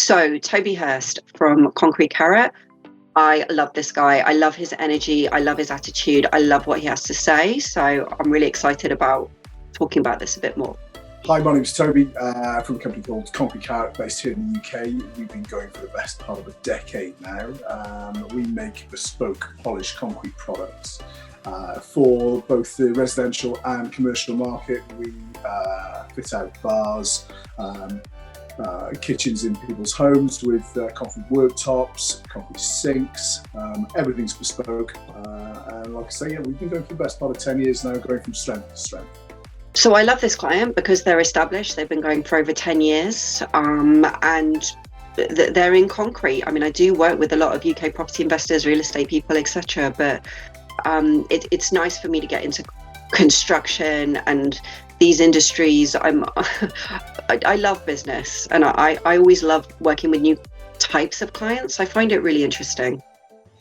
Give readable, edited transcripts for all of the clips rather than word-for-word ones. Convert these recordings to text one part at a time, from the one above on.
So Toby Hurst from Concrete Carrot. I love this guy. I love his energy. I love his attitude. I love what he has to say. So I'm really excited about talking about this a bit more. Hi, my name's Toby from a company called Concrete Carrot based here in the UK. We've been going for the best part of a decade now. We make bespoke polished concrete products for both the residential and commercial market. We fit out bars, kitchens in people's homes with concrete worktops, concrete sinks, everything's bespoke. And like I say, yeah, we've been going for the best part of 10 years now, going from strength to strength. So I love this client because they're established. They've been going for over 10 years and they're in concrete. I mean, I do work with a lot of UK property investors, real estate people, etc. But it's nice for me to get into construction and these industries. I love business, and I always love working with new types of clients. I find it really interesting.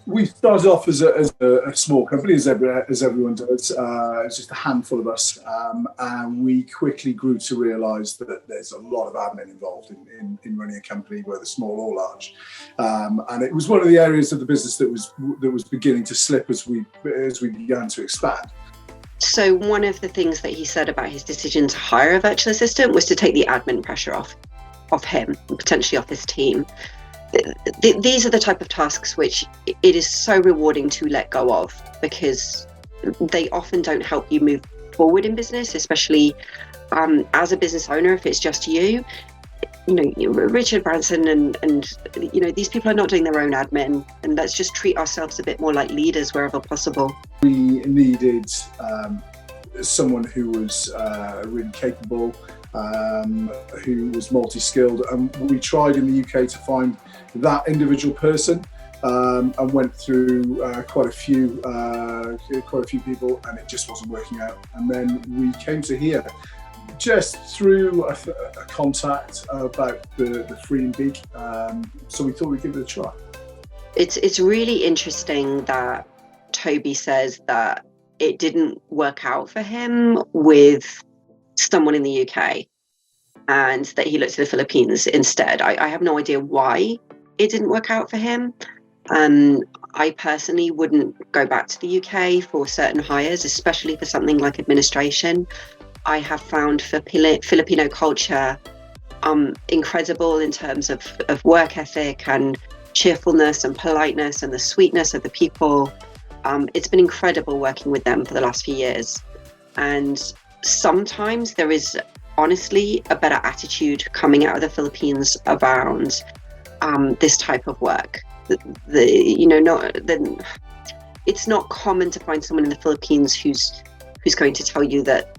We started off as a small company, as everyone does. It's just a handful of us, and we quickly grew to realise that there's a lot of admin involved in running a company, whether small or large. And it was one of the areas of the business that was beginning to slip as we began to expand. So one of the things that he said about his decision to hire a virtual assistant was to take the admin pressure off him and potentially off his team. These are the type of tasks which it is so rewarding to let go of, because they often don't help you move forward in business, especially as a business owner. If it's just you know, Richard Branson and you know, these people are not doing their own admin, and let's just treat ourselves a bit more like leaders wherever possible. We needed someone who was really capable, who was multi-skilled, and we tried in the UK to find that individual person, and went through quite a few people, and it just wasn't working out. And then we came to here just through a contact about the free and gig, so we thought we'd give it a try. It's really interesting that Toby says that it didn't work out for him with someone in the UK, and that he looked to the Philippines instead. I have no idea why it didn't work out for him. I personally wouldn't go back to the UK for certain hires, especially for something like administration. I have found for Filipino culture incredible in terms of work ethic and cheerfulness and politeness and the sweetness of the people. It's been incredible working with them for the last few years. And sometimes there is honestly a better attitude coming out of the Philippines around this type of work. It's not common to find someone in the Philippines who's going to tell you that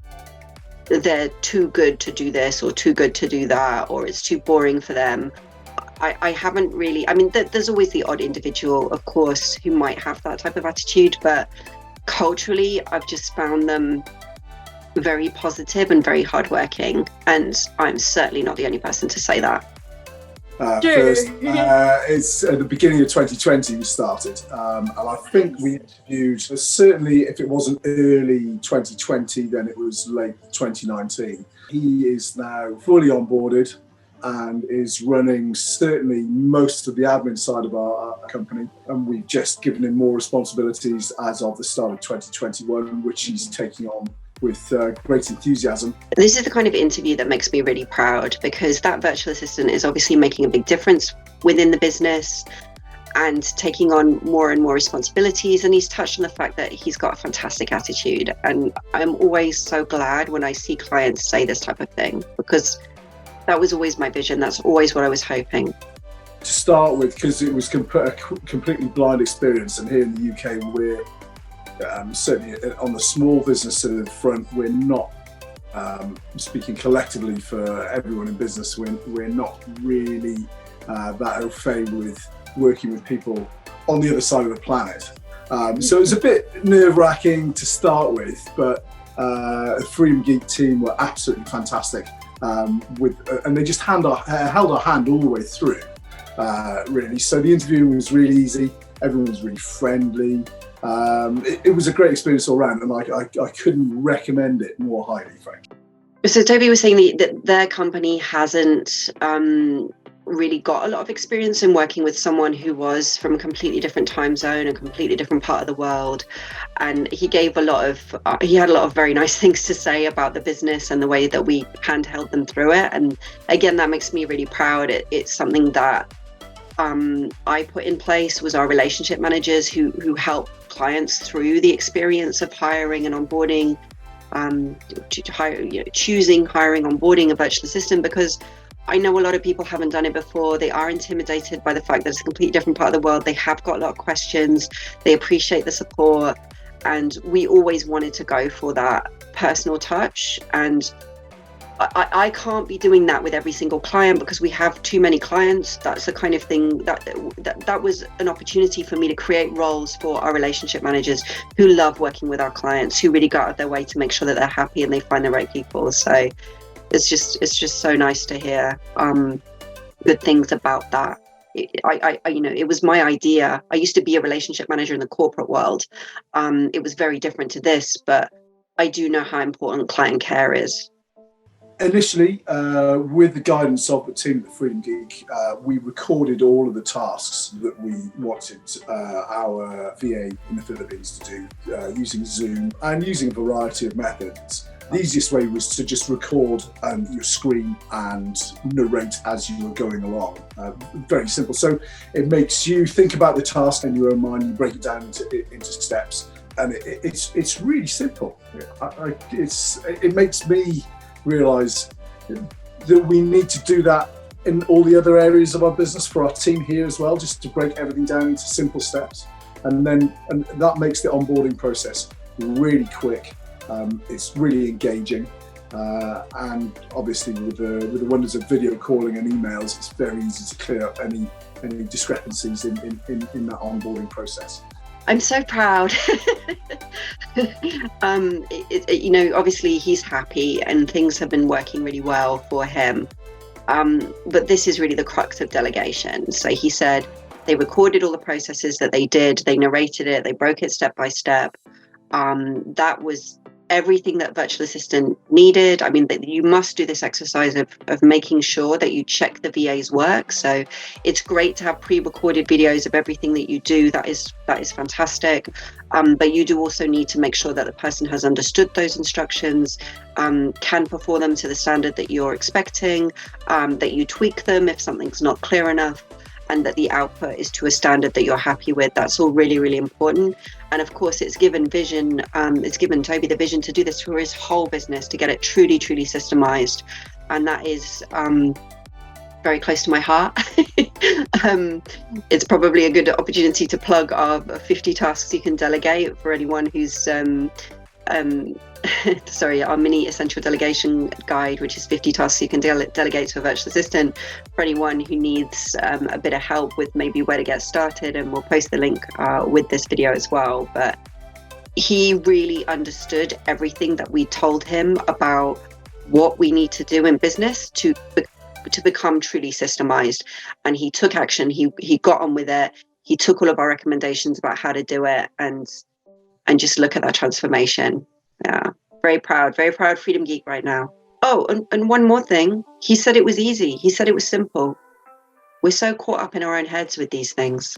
they're too good to do this or too good to do that, or it's too boring for them. I haven't really, I mean, there's always the odd individual, of course, who might have that type of attitude, but culturally, I've just found them very positive and very hardworking, and I'm certainly not the only person to say that. First, it's at the beginning of 2020 we started, and I think we interviewed, certainly if it wasn't early 2020, then it was late 2019. He is now fully onboarded and is running certainly most of the admin side of our company, and we've just given him more responsibilities as of the start of 2021, which he's taking on with great enthusiasm. This is the kind of interview that makes me really proud, because that virtual assistant is obviously making a big difference within the business and taking on more and more responsibilities. And he's touched on the fact that he's got a fantastic attitude. And I'm always so glad when I see clients say this type of thing, because that was always my vision. That's always what I was hoping. To start with, because it was a completely blind experience, and here in the UK we're certainly on the small business sort of front, we're not speaking collectively for everyone in business. We're not really that au fait with working with people on the other side of the planet. So it was a bit nerve-wracking to start with, but the Freedom Geek team were absolutely fantastic, and they just held our hand all the way through, really. So the interview was really easy. Everyone was really friendly. It was a great experience all around, and I couldn't recommend it more highly, frankly. So Toby was saying that their company hasn't really got a lot of experience in working with someone who was from a completely different time zone, a completely different part of the world. And he gave he had a lot of very nice things to say about the business and the way that we handheld them through it. And again, that makes me really proud. It's something that I put in place, was our relationship managers who help clients through the experience of hiring and onboarding, choosing, hiring, onboarding a virtual assistant, because I know a lot of people haven't done it before. They are intimidated by the fact that it's a completely different part of the world. They have got a lot of questions. They appreciate the support. And we always wanted to go for that personal touch. And I can't be doing that with every single client because we have too many clients. That's the kind of thing that was an opportunity for me to create roles for our relationship managers who love working with our clients, who really go out of their way to make sure that they're happy and they find the right people. So it's just so nice to hear good things about that. It was my idea. I used to be a relationship manager in the corporate world. It was very different to this, but I do know how important client care is. Initially, with the guidance of the team at the Freedom Geek, we recorded all of the tasks that we wanted our VA in the Philippines to do using Zoom and using a variety of methods. The easiest way was to just record your screen and narrate as you were going along. Very simple. So it makes you think about the task in your own mind, you break it down into steps, and it's really simple. It makes me realise that we need to do that in all the other areas of our business for our team here as well, just to break everything down into simple steps. And that makes the onboarding process really quick. It's really engaging. And obviously with the wonders of video calling and emails, it's very easy to clear up any discrepancies in that onboarding process. I'm so proud. Obviously he's happy and things have been working really well for him. But this is really the crux of delegation. So he said they recorded all the processes that they did, they narrated it, they broke it step by step. That was everything that virtual assistant needed. I mean, you must do this exercise of making sure that you check the VA's work. So it's great to have pre-recorded videos of everything that you do. That is fantastic. But you do also need to make sure that the person has understood those instructions, can perform them to the standard that you're expecting, that you tweak them if something's not clear enough, and that the output is to a standard that you're happy with. That's all really, really important. And of course, it's given Toby the vision to do this for his whole business, to get it truly, truly systemized. And that is very close to my heart. It's probably a good opportunity to plug our 50 tasks you can delegate for anyone who's our mini essential delegation guide, which is 50 tasks you can delegate to a virtual assistant, for anyone who needs a bit of help with maybe where to get started. And we'll post the link with this video as well. But he really understood everything that we told him about what we need to do in business to become truly systemized. And he took action. He got on with it. He took all of our recommendations about how to do it, and just look at that transformation. Yeah, very proud Freedom Geek right now. Oh, and one more thing. He said it was easy. He said it was simple. We're so caught up in our own heads with these things.